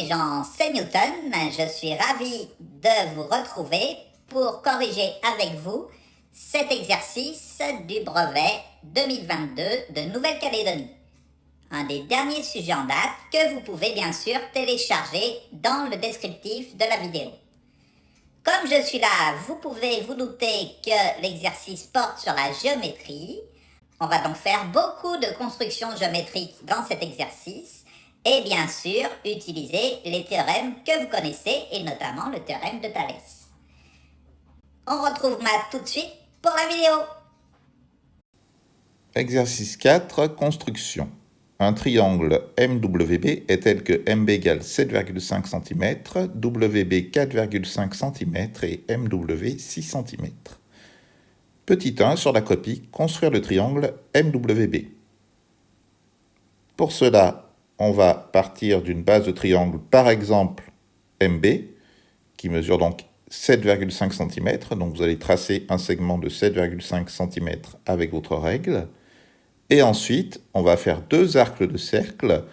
corrigeant, c'est Newton. Je suis ravi de vous retrouver pour corriger avec vous cet exercice du brevet 2022 de Nouvelle-Calédonie. Un des derniers sujets en date que vous pouvez bien sûr télécharger dans le descriptif de la vidéo. Comme je suis là, vous pouvez vous douter que l'exercice porte sur la géométrie. On va donc faire beaucoup de constructions géométriques dans cet exercice et bien sûr utiliser les théorèmes que vous connaissez et notamment le théorème de Thalès. On retrouve Matt tout de suite pour la vidéo. Exercice 4, construction. Un triangle MWB est tel que MB égale 7,5 cm, WB 4,5 cm et MW 6 cm. Petit 1 sur la copie, construire le triangle MWB. Pour cela, on va partir d'une base de triangle, par exemple MB, qui mesure donc 7,5 cm. Donc vous allez tracer un segment de 7,5 cm avec votre règle. Et ensuite, on va faire deux arcs de cercle,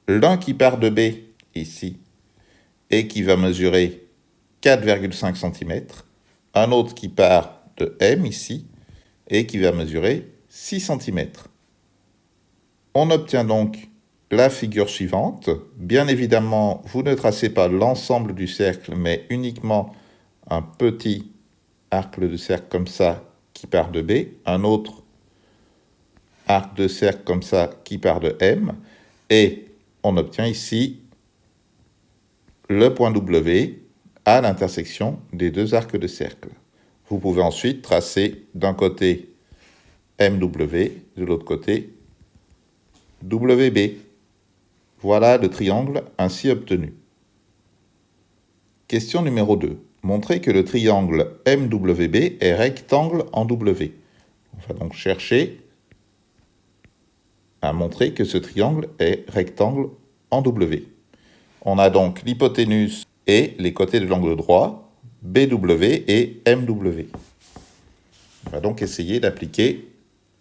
l'un qui part de B, ici, et qui va mesurer 4,5 cm, un autre qui part de M, ici, et qui va mesurer 6 cm. On obtient donc la figure suivante. Bien évidemment, vous ne tracez pas l'ensemble du cercle, mais uniquement un petit arc de cercle comme ça qui part de B, un autre arc de cercle comme ça qui part de M, et on obtient ici le point W à l'intersection des deux arcs de cercle. Vous pouvez ensuite tracer d'un côté MW, de l'autre côté WB. Voilà le triangle ainsi obtenu. Question numéro 2. Montrez que le triangle MWB est rectangle en W. On va donc chercher à montrer que ce triangle est rectangle en W. On a donc l'hypoténuse et les côtés de l'angle droit, BW et MW. On va donc essayer d'appliquer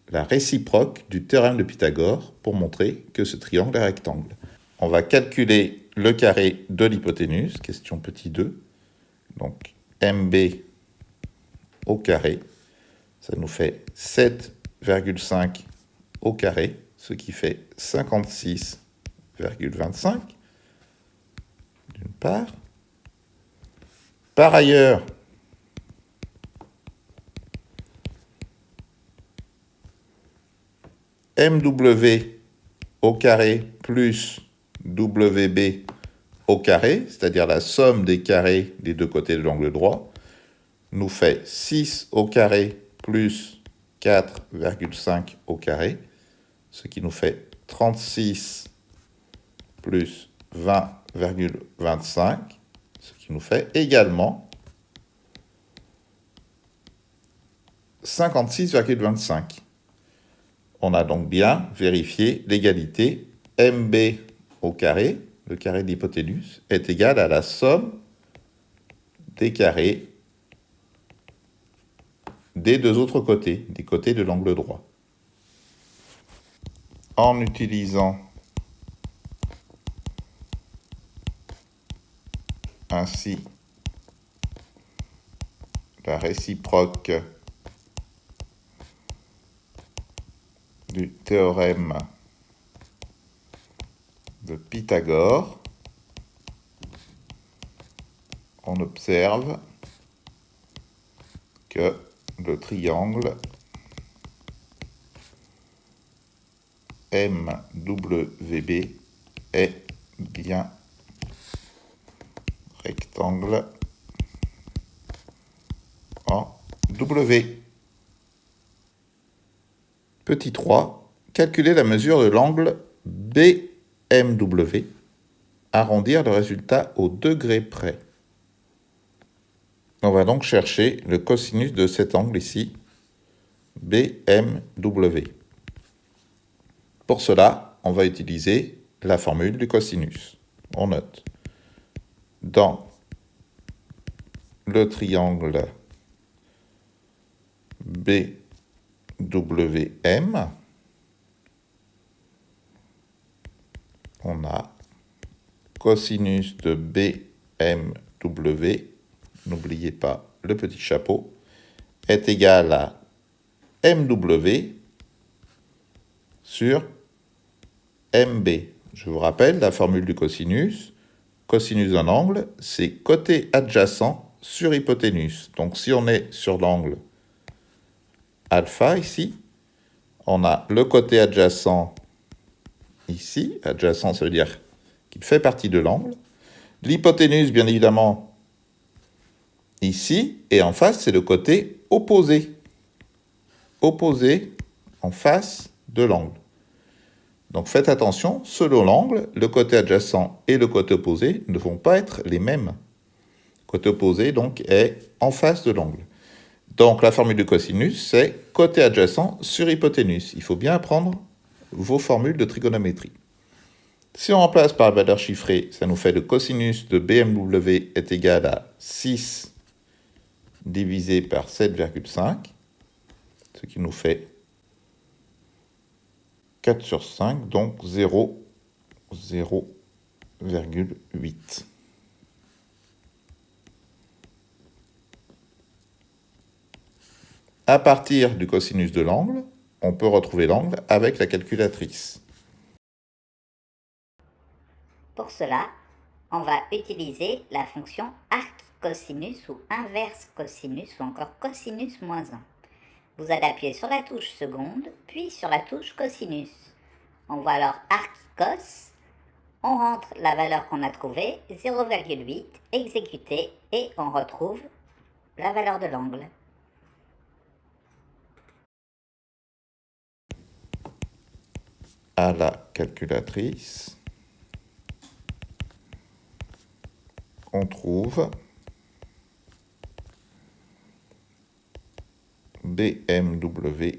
la réciproque du théorème de Pythagore pour montrer que ce triangle est rectangle. On va calculer le carré de l'hypoténuse, question petit 2. Donc MB au carré, ça nous fait 7,5 au carré, ce qui fait 56,25 d'une part. Par ailleurs, MW au carré plus WB au carré, c'est-à-dire la somme des carrés des deux côtés de l'angle droit, nous fait 6 au carré plus 4,5 au carré, ce qui nous fait 36 plus 20,25, ce qui nous fait également 56,25. On a donc bien vérifié l'égalité MB au carré, le carré de l'hypoténuse, est égal à la somme des carrés des deux autres côtés, des côtés de l'angle droit. En utilisant ainsi la réciproque du théorème de Pythagore, on observe que le triangle MWB est bien rectangle en W. Petit 3, calculer la mesure de l'angle BMW. Arrondir le résultat au degré près. On va donc chercher le cosinus de cet angle ici, BMW. Pour cela, on va utiliser la formule du cosinus. On note. Dans le triangle BWM, on a cosinus de BMW, n'oubliez pas le petit chapeau, est égal à MW sur MB. Je vous rappelle la formule du cosinus. Cosinus d'un angle, c'est côté adjacent sur hypoténuse. Donc si on est sur l'angle alpha ici, on a le côté adjacent ici. Adjacent, ça veut dire qu'il fait partie de l'angle. L'hypoténuse, bien évidemment, ici. Et en face, c'est le côté opposé. Opposé en face de l'angle. Donc faites attention, selon l'angle, le côté adjacent et le côté opposé ne vont pas être les mêmes. Le côté opposé, donc, est en face de l'angle. Donc la formule du cosinus, c'est côté adjacent sur hypoténuse. Il faut bien apprendre vos formules de trigonométrie. Si on remplace par la valeur chiffrée, ça nous fait le cosinus de BMW est égal à 6 divisé par 7,5, ce qui nous fait 4 sur 5, donc 0,8. À partir du cosinus de l'angle, on peut retrouver l'angle avec la calculatrice. Pour cela, on va utiliser la fonction arc-cosinus ou inverse cosinus ou encore cosinus moins 1. Vous allez appuyer sur la touche seconde, puis sur la touche cosinus. On voit alors arc-cos, on rentre la valeur qu'on a trouvée, 0,8, exécuté, et on retrouve la valeur de l'angle. À la calculatrice, on trouve BMW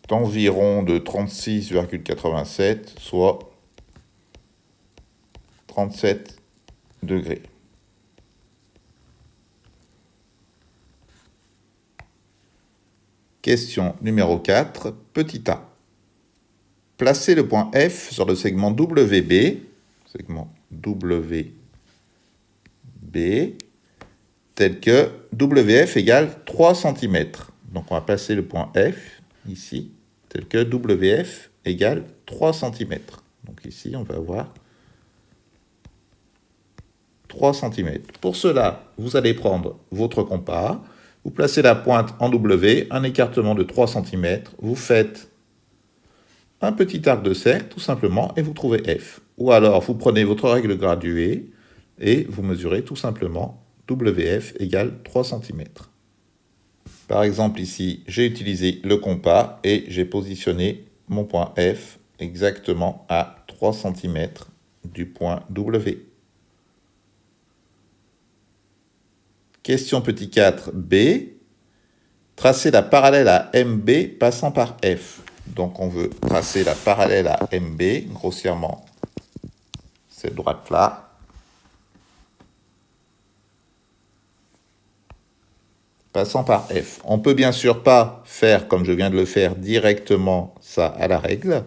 d'environ de 36,87, soit 37 degrés. Question numéro 4, petit a. Placez le point F sur le segment WB, tel que WF égale 3 cm. Donc on va placer le point F ici, tel que WF égale 3 cm. Donc ici, on va avoir 3 cm. Pour cela, vous allez prendre votre compas, vous placez la pointe en W, un écartement de 3 cm, vous faites un petit arc de cercle, tout simplement, et vous trouvez F. Ou alors, vous prenez votre règle graduée et vous mesurez tout simplement WF égale 3 cm. Par exemple, ici, j'ai utilisé le compas et j'ai positionné mon point F exactement à 3 cm du point W. Question petit 4b. Tracer la parallèle à MB passant par F. Donc on veut tracer la parallèle à MB, grossièrement cette droite-là. Passant par F. On ne peut bien sûr pas faire, comme je viens de le faire, directement ça à la règle.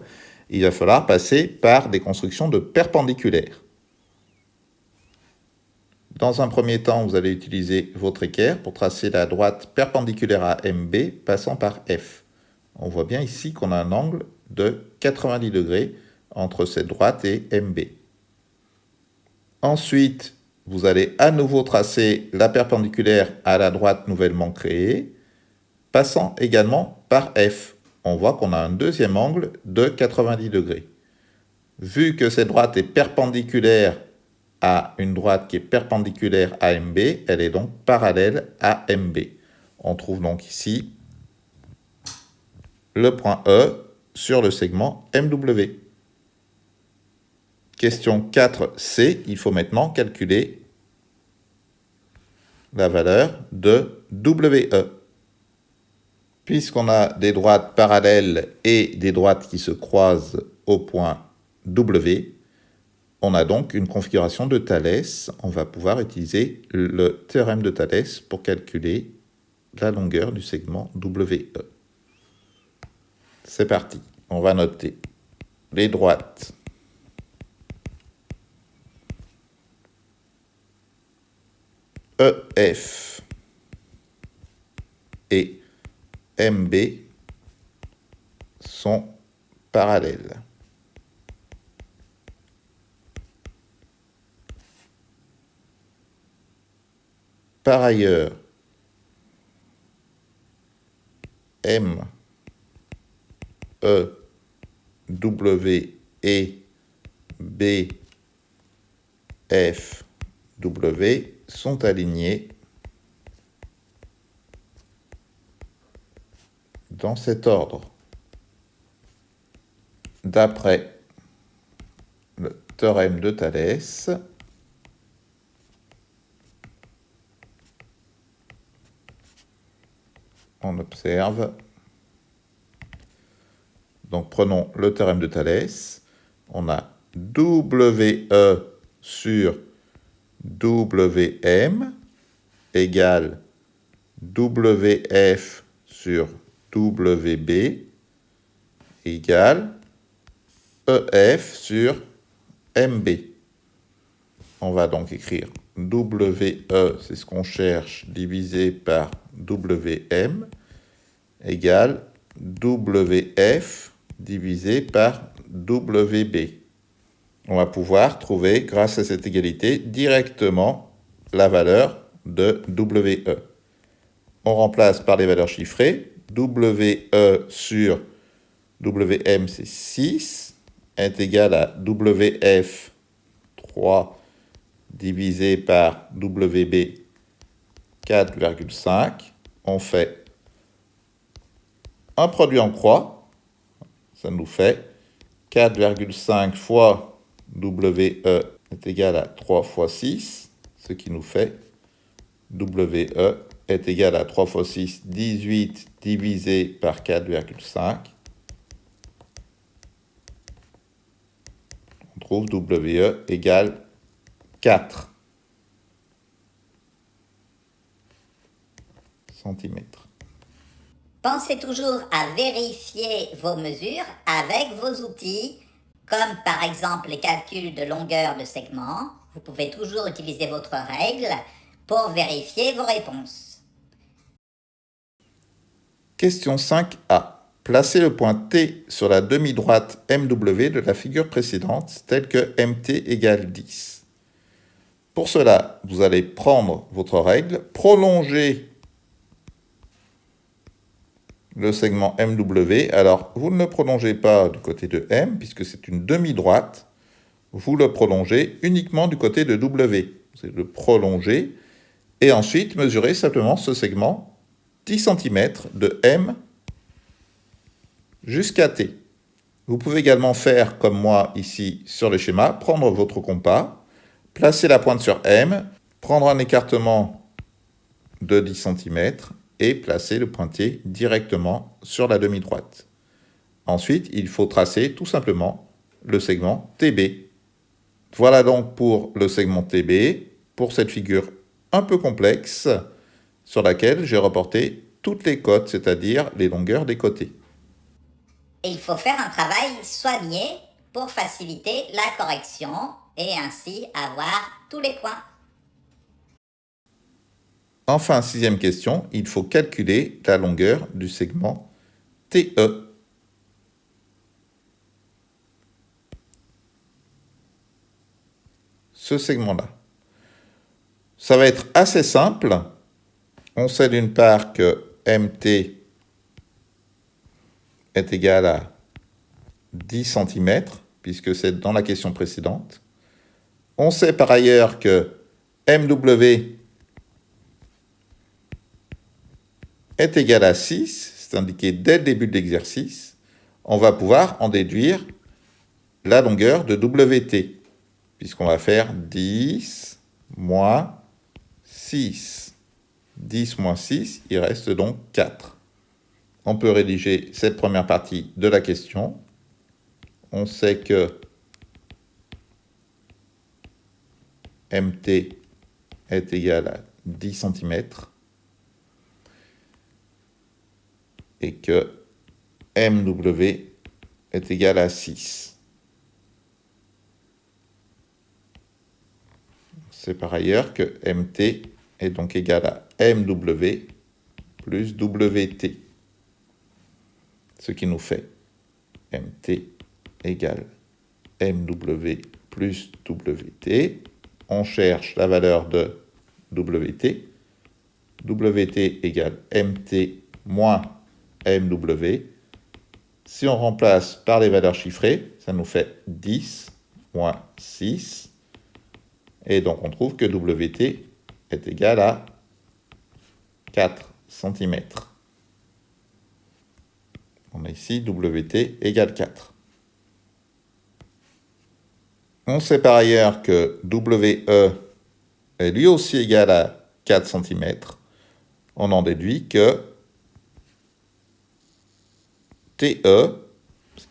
Il va falloir passer par des constructions de perpendiculaires. Dans un premier temps, vous allez utiliser votre équerre pour tracer la droite perpendiculaire à MB passant par F. On voit bien ici qu'on a un angle de 90 degrés entre cette droite et MB. Ensuite, vous allez à nouveau tracer la perpendiculaire à la droite nouvellement créée, passant également par F. On voit qu'on a un deuxième angle de 90 degrés. Vu que cette droite est perpendiculaire à une droite qui est perpendiculaire à MB, elle est donc parallèle à MB. On trouve donc ici le point E sur le segment MW. Question 4c, il faut maintenant calculer la valeur de WE. Puisqu'on a des droites parallèles et des droites qui se croisent au point W, on a donc une configuration de Thalès. On va pouvoir utiliser le théorème de Thalès pour calculer la longueur du segment WE. C'est parti. On va noter les droites EF et MB sont parallèles. Par ailleurs, M, E, W et B, F, W sont alignés dans cet ordre. D'après le théorème de Thalès, on observe, donc prenons le théorème de Thalès, on a WE sur WM égale WF sur WB égale EF sur MB. On va donc écrire WE, c'est ce qu'on cherche, divisé par WM égale WF divisé par WB. On va pouvoir trouver, grâce à cette égalité, directement la valeur de WE. On remplace par les valeurs chiffrées. WE sur WM, c'est 6, est égal à WF, 3, divisé par WB, 4,5. On fait un produit en croix. Ça nous fait 4,5 fois WE est égal à 3 fois 6, ce qui nous fait WE est égal à 3 fois 6, 18 divisé par 4,5. On trouve WE égale 4 cm. Pensez toujours à vérifier vos mesures avec vos outils, comme par exemple les calculs de longueur de segment. Vous pouvez toujours utiliser votre règle pour vérifier vos réponses. Question 5a. Placez le point T sur la demi-droite MW de la figure précédente, telle que MT égale 10. Pour cela, vous allez prendre votre règle, prolonger le segment MW. Alors, vous ne le prolongez pas du côté de M, puisque c'est une demi-droite. Vous le prolongez uniquement du côté de W. Vous allez le prolonger. Et ensuite, mesurez simplement ce segment 10 cm de M jusqu'à T. Vous pouvez également faire comme moi ici sur le schéma, prendre votre compas, placer la pointe sur M, prendre un écartement de 10 cm et placer le pointier directement sur la demi-droite. Ensuite, il faut tracer tout simplement le segment TB. Voilà donc pour le segment TB, pour cette figure un peu complexe sur laquelle j'ai reporté toutes les côtes, c'est-à-dire les longueurs des côtés. Et il faut faire un travail soigné pour faciliter la correction et ainsi avoir tous les points. Enfin, sixième question, il faut calculer la longueur du segment TE. Ce segment-là. Ça va être assez simple. On sait d'une part que MT est égal à 10 cm, puisque c'est dans la question précédente. On sait par ailleurs que MW est égal à 6, c'est indiqué dès le début de l'exercice. On va pouvoir en déduire la longueur de WT, puisqu'on va faire 10 moins 6. 10 moins 6, il reste donc 4. On peut rédiger cette première partie de la question. On sait que MT est égal à 10 cm et que MW est égal à 6. C'est par ailleurs que MT est donc égal à MW plus WT. Ce qui nous fait MT égale MW plus WT. On cherche la valeur de WT. WT égale MT moins MW. Si on remplace par les valeurs chiffrées, ça nous fait 10 moins 6. Et donc on trouve que WT est égal à 4 cm. On a ici WT égale 4. On sait par ailleurs que WE est lui aussi égal à 4 cm. On en déduit que TE,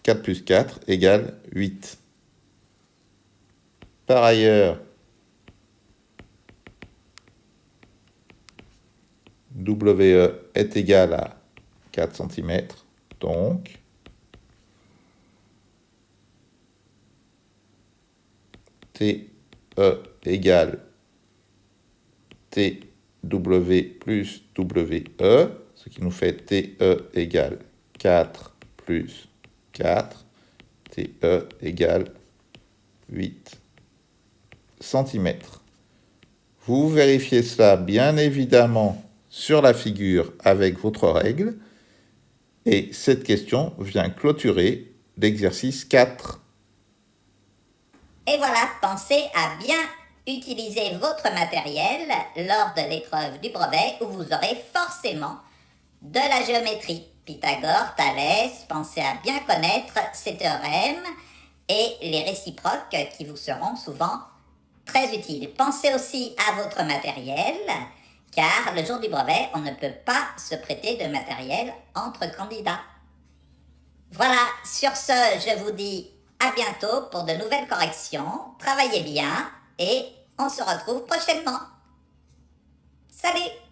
4 plus 4, égale 8. Par ailleurs, WE est égal à 4 cm, donc TE égale TW plus WE, ce qui nous fait TE égale 4 plus 4, TE égale 8 cm. Vous vérifiez cela bien évidemment sur la figure avec votre règle. Et cette question vient clôturer l'exercice 4. Et voilà, pensez à bien utiliser votre matériel lors de l'épreuve du brevet où vous aurez forcément de la géométrie. Pythagore, Thalès, pensez à bien connaître ces théorèmes et les réciproques qui vous seront souvent très utiles. Pensez aussi à votre matériel, car le jour du brevet, on ne peut pas se prêter de matériel entre candidats. Voilà, sur ce, je vous dis à bientôt pour de nouvelles corrections. Travaillez bien et on se retrouve prochainement. Salut!